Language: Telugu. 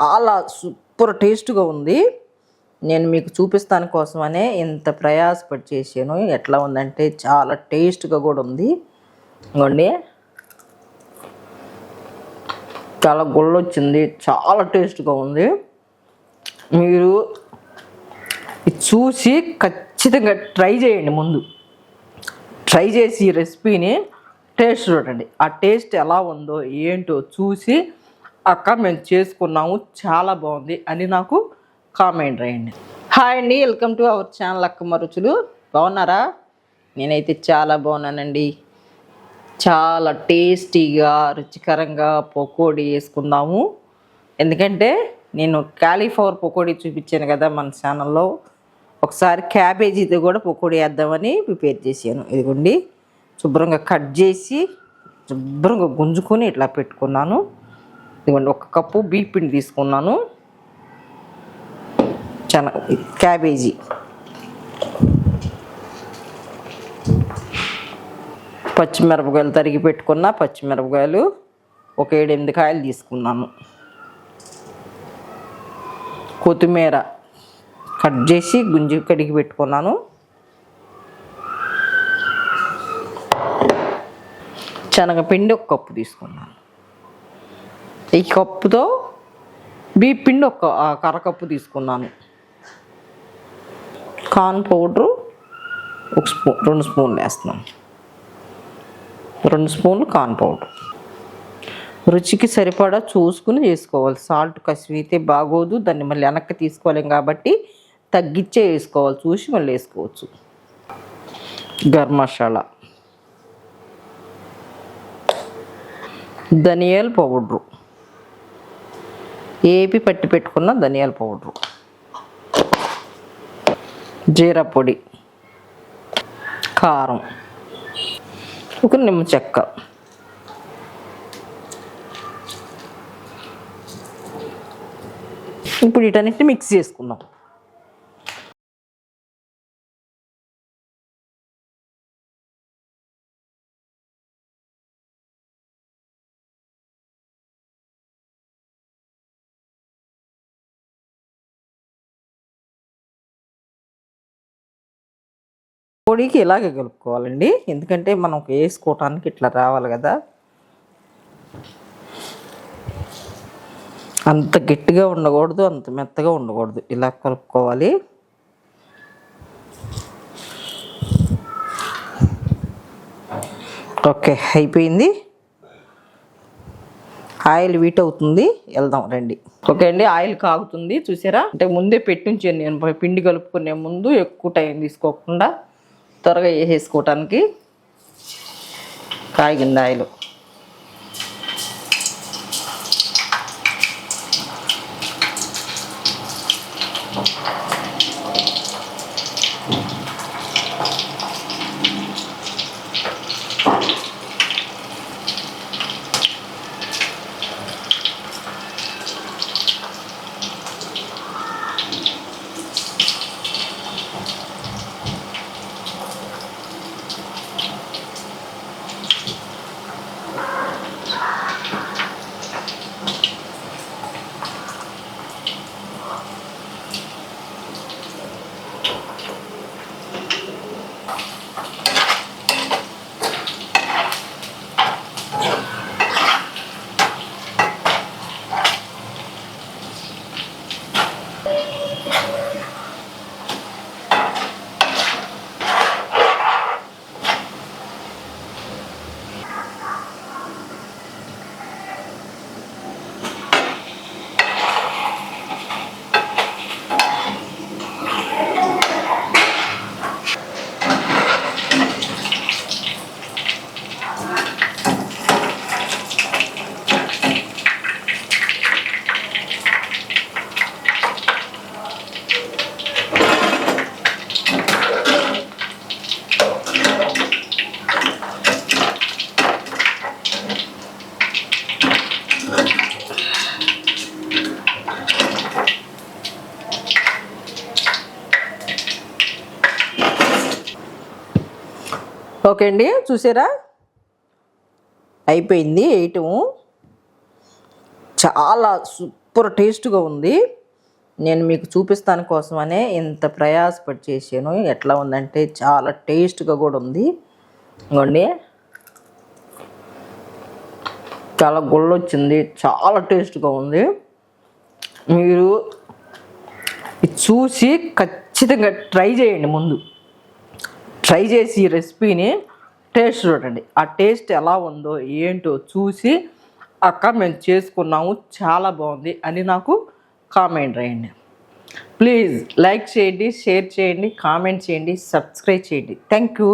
చాలా సూపర్ టేస్ట్గా ఉంది. నేను మీకు చూపిస్తాను కోసమనే ఇంత ప్రయాసపడి చేసాను. ఎట్లా ఉందంటే చాలా టేస్ట్గా కూడా ఉంది. ఇదిగోండి, చాలా గుల్లొచ్చింది, చాలా టేస్ట్గా ఉంది. మీరు చూసి ఖచ్చితంగా ట్రై చేయండి. ముందు ట్రై చేసి ఈ రెసిపీని టేస్ట్ చూడండి. ఆ టేస్ట్ ఎలా ఉందో ఏంటో చూసి అక్క మేము చేసుకున్నాము చాలా బాగుంది అని నాకు కామెంట్ రాయండి. హాయ్ అండి, welcome to our channel Akkamma రుచులు. బాగున్నారా? నేనైతే చాలా బాగున్నానండి. చాలా టేస్టీగా రుచికరంగా పకోడీ వేసుకుందాము. ఎందుకంటే నేను కాలీఫ్లవర్ పకోడీ చూపించాను కదా మన ఛానల్లో. ఒకసారి క్యాబేజీతో కూడా పకోడీ వేద్దామని ప్రిపేర్ చేశాను. ఇదిగోండి, శుభ్రంగా కట్ చేసి శుభ్రంగా గుంజుకొని ఇట్లా పెట్టుకున్నాను. ఇదిగోండి, 1 కప్పు బియ్యం పిండి తీసుకున్నాను. క్యాబేజీ, పచ్చిమిరపకాయలు తరిగి పెట్టుకున్న పచ్చిమిరపకాయలు 7-8 కాయలు తీసుకున్నాను. కొత్తిమీర కట్ చేసి గుంజి కడిగి పెట్టుకున్నాను. శనగపిండి 1 కప్పు తీసుకున్నాను. ఈ కప్పుతో బియ్యం పిండి 1/2 కప్పు తీసుకున్నాను. కార్న్ పౌడరు 1 స్పూన్, 2 స్పూన్లు వేస్తున్నాను. 2 స్పూన్లు కార్న్ పౌడర్. రుచికి సరిపడా చూసుకుని వేసుకోవాలి. సాల్ట్ కసివితే బాగోదు, దాన్ని మళ్ళీ వెనక్కి తీసుకోలేం కాబట్టి తగ్గించే వేసుకోవాలి. చూసి మళ్ళీ వేసుకోవచ్చు. గరం మసాలా, ధనియాల పౌడరు, ఏపి పట్టి పెట్టుకున్న ధనియాల పౌడరు, జీరా పొడి, కారం, 1 నిమ్మ చెక్క, ఇప్పుడు వీటన్నిటిని మిక్స్ చేసుకుందాం. పొడికి ఇలాగే కలుపుకోవాలండి, ఎందుకంటే మనం వేసుకోవటానికి ఇట్లా రావాలి కదా. అంత గట్టిగా ఉండకూడదు, అంత మెత్తగా ఉండకూడదు, ఇలా కలుపుకోవాలి. ఓకే, అయిపోయింది. ఆయిల్ వీట్ అవుతుంది, వెళ్దాం రండి. ఓకే అండి, ఆయిల్ కాగుతుంది చూసారా. అంటే ముందే పెట్టించాను నేను, పిండి కలుపుకునే ముందు ఎక్కువ టైం తీసుకోకుండా త్వరగా వేసేసుకోవటానికి. కాగింది ఆయిల్. ఓకే అండి, చూసారా అయిపోయింది వేయటము. చాలా సూపర్ టేస్ట్గా ఉంది. నేను మీకు చూపిస్తాను కోసమనే ఇంత ప్రయాసపడి చేశాను. ఎట్లా ఉందంటే చాలా టేస్ట్గా కూడా ఉంది. ఇదిగోండి, చాలా గుల్లొచ్చింది, చాలా టేస్ట్గా ఉంది. మీరు ఇది చూసి ఖచ్చితంగా ట్రై చేయండి. ముందు ట్రై చేసి ఈ రెసిపీని టేస్ట్ చూడండి. ఆ టేస్ట్ ఎలా ఉందో ఏంటో చూసి అక్క మేము చేసుకున్నాము చాలా బాగుంది అని నాకు కామెంట్ రాయండి. ప్లీజ్ లైక్ చేయండి, షేర్ చేయండి, కామెంట్ చేయండి, సబ్స్క్రైబ్ చేయండి. Thank you.